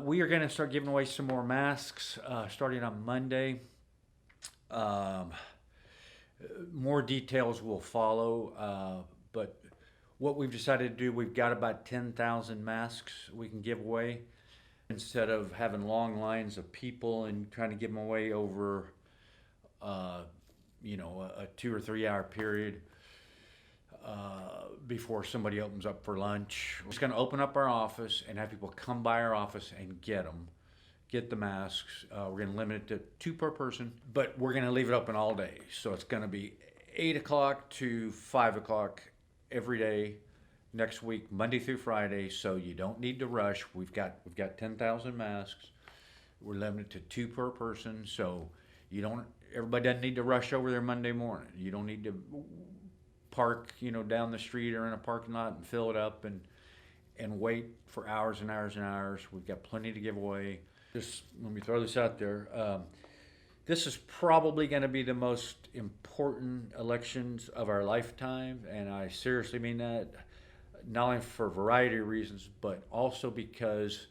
We are going to start giving away some more masks starting on Monday. Um, More details will follow, but what we've decided to do, we've got about 10,000 masks we can give away. Instead of having long lines of people and trying to give them away over, uh, a 2 or 3 hour period before somebody opens up for lunch. We're just going to open up our office and have people come by our office and get them, get the masks. We're going to limit it to two per person, but we're going to leave it open all day. So it's going to be 8 o'clock to 5 o'clock every day next week, Monday through Friday. So you don't need to rush. We've got 10,000 masks. We're limited to two per person. So you don't. Everybody doesn't need to rush over there Monday morning. You don't need to park, down the street or in a parking lot and fill it up and wait for hours and hours and hours. We've got plenty to give away. Just let me throw this out there. This is probably going to be the most important elections of our lifetime, and I seriously mean that, not only for a variety of reasons, but also because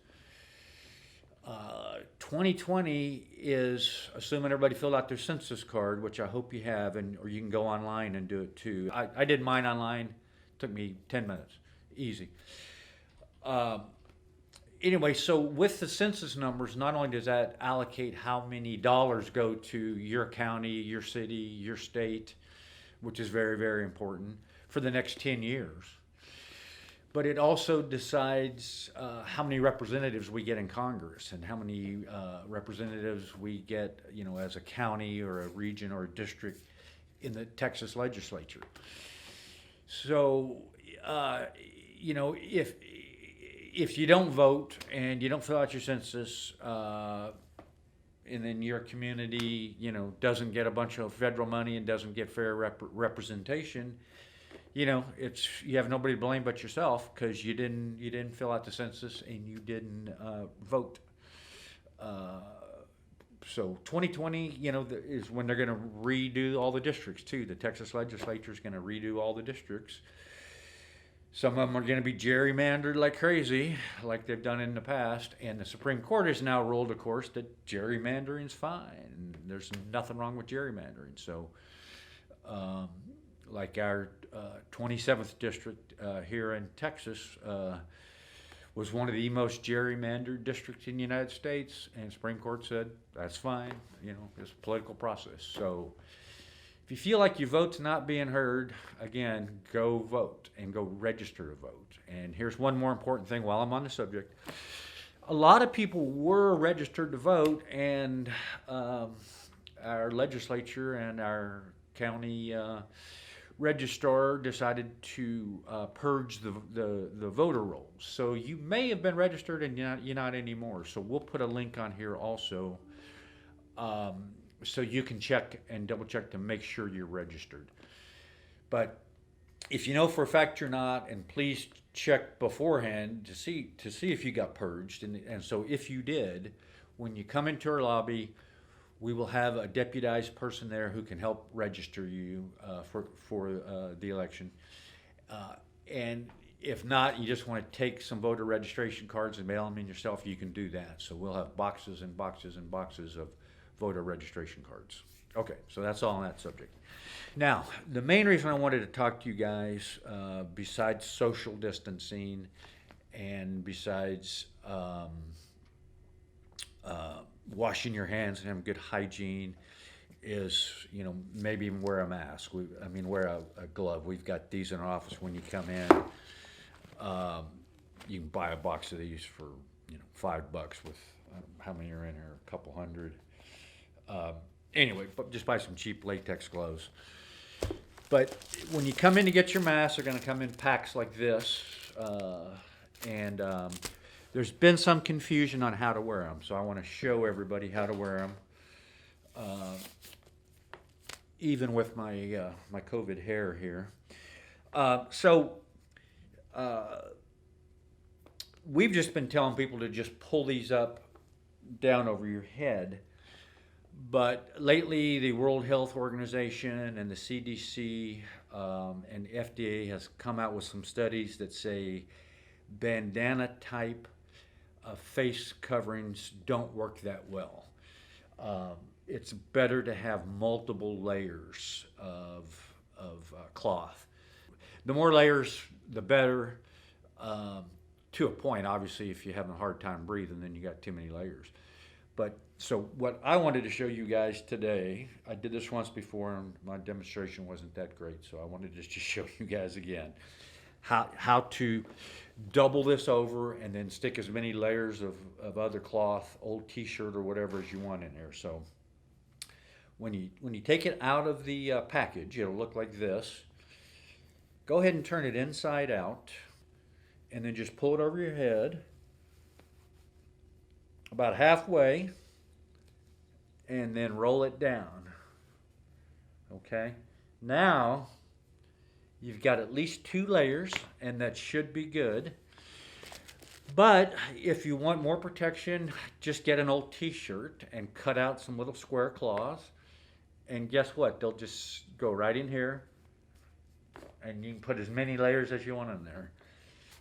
2020 is, assuming everybody filled out their census card, which I hope you have, or you can go online and do it too. I did mine online. It took me 10 minutes. Easy. Anyway, so with the census numbers, not only does that allocate how many dollars go to your county, your city, your state, which is very, very important for the next 10 years, but it also decides how many representatives we get in Congress and how many representatives we get, as a county or a region or a district in the Texas legislature. So, if you don't vote and you don't fill out your census, and then your community, doesn't get a bunch of federal money and doesn't get fair representation, you have nobody to blame but yourself because you didn't fill out the census and you didn't vote. So 2020, is when they're going to redo all the districts too. The Texas legislature is going to redo all the districts. Some of them are going to be gerrymandered like crazy, like they've done in the past. And the Supreme Court has now ruled, of course, that gerrymandering's fine. There's nothing wrong with gerrymandering. So, like our 27th district here in Texas was one of the most gerrymandered districts in the United States, and the Supreme Court said that's fine. It's a political process. So if you feel like your vote's not being heard, again, go vote and go register to vote. And here's one more important thing while I'm on the subject. A lot of people were registered to vote, and our legislature and our county registrar decided to purge the voter rolls. So you may have been registered and you're not anymore. So we'll put a link on here also, so you can check and double check to make sure you're registered. But if you know for a fact you're not, and please check beforehand to see if you got purged. And so if you did, when you come into our lobby, we will have a deputized person there who can help register you for the election. And if not, you just want to take some voter registration cards and mail them in yourself, you can do that. So we'll have boxes and boxes and boxes of voter registration cards. Okay, so that's all on that subject. Now, the main reason I wanted to talk to you guys, besides social distancing and besides washing your hands and having good hygiene, is maybe even wear a mask. Wear a glove. We've got these in our office. When you come in, you can buy a box of these for $5 with how many are in here? A couple hundred. Anyway, but just buy some cheap latex gloves. But when you come in to get your mask, they're going to come in packs like this, and there's been some confusion on how to wear them, so I want to show everybody how to wear them, even with my my COVID hair here. We've just been telling people to just pull these up down over your head, but lately the World Health Organization and the CDC and FDA has come out with some studies that say bandana type face coverings don't work that well. It's better to have multiple layers of cloth. The more layers, the better. To a point, obviously, if you're having a hard time breathing, then you got too many layers. But so what I wanted to show you guys today, I did this once before and my demonstration wasn't that great, so I wanted to just show you guys again how to double this over and then stick as many layers of other cloth, old t-shirt or whatever as you want in there. So when you take it out of the package, it'll look like this. Go ahead and turn it inside out and then just pull it over your head about halfway and then roll it down. Okay, now you've got at least 2 layers and that should be good. But if you want more protection, just get an old t-shirt and cut out some little square claws, and guess what, they'll just go right in here and you can put as many layers as you want in there.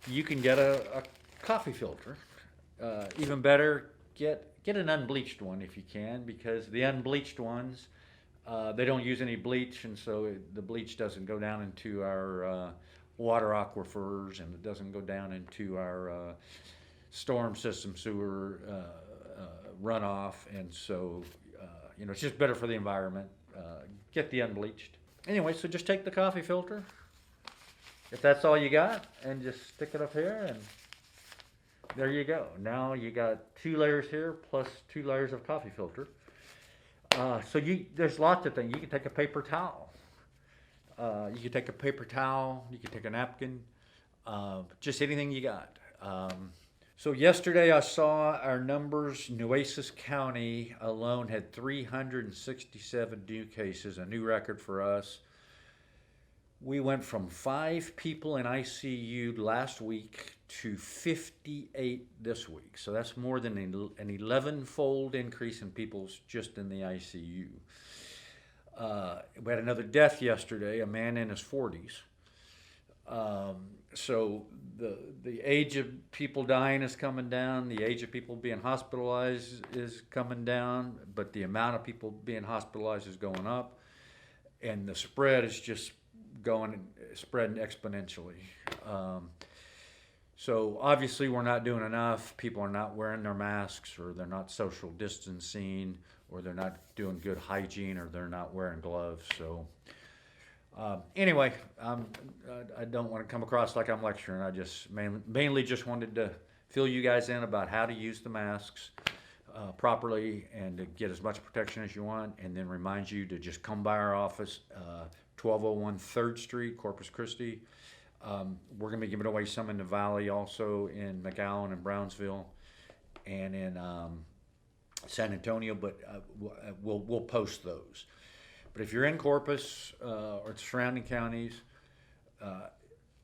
You can get a coffee filter. Even better, get an unbleached one if you can, because the unbleached ones, they don't use any bleach, and so the bleach doesn't go down into our water aquifers, and it doesn't go down into our storm system sewer runoff, and so it's just better for the environment. Get the unbleached. Anyway, so just take the coffee filter, if that's all you got, and just stick it up here, and there you go. Now you got 2 layers here plus 2 layers of coffee filter. There's lots of things. You can take a paper towel. You can take a paper towel. You can take a napkin. Just anything you got. So yesterday I saw our numbers. Nueces County alone had 367 new cases, a new record for us. We went from 5 people in ICU last week to 58 this week. So that's more than an 11-fold increase in people just in the ICU. We had another death yesterday, a man in his 40s. So the age of people dying is coming down. The age of people being hospitalized is coming down, but the amount of people being hospitalized is going up, and the spread is just spreading exponentially. So obviously we're not doing enough. People are not wearing their masks, or they're not social distancing, or they're not doing good hygiene, or they're not wearing gloves. So anyway, I don't want to come across like I'm lecturing. I just mainly just wanted to fill you guys in about how to use the masks properly and to get as much protection as you want, and then remind you to just come by our office, 1201 3rd Street, Corpus Christi. We're going to be giving away some in the Valley, also in McAllen and Brownsville, and in San Antonio, but we'll post those. But if you're in Corpus or the surrounding counties,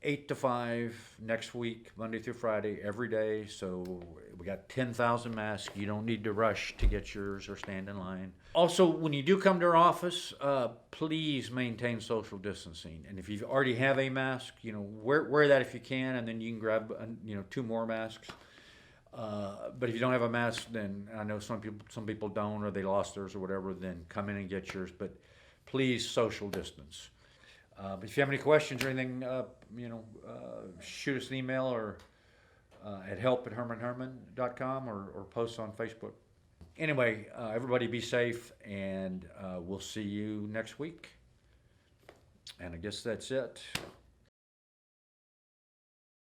8 to 5 next week, Monday through Friday, every day. So we got 10,000 masks. You don't need to rush to get yours or stand in line. Also, when you do come to our office, please maintain social distancing. And if you already have a mask, wear that if you can, and then you can grab 2 more masks. But if you don't have a mask, then I know some people don't, or they lost theirs or whatever, then come in and get yours. But please social distance. But if you have any questions or anything, shoot us an email or at help@hermanherrman.com or post on Facebook. Anyway, everybody be safe, and we'll see you next week. And I guess that's it.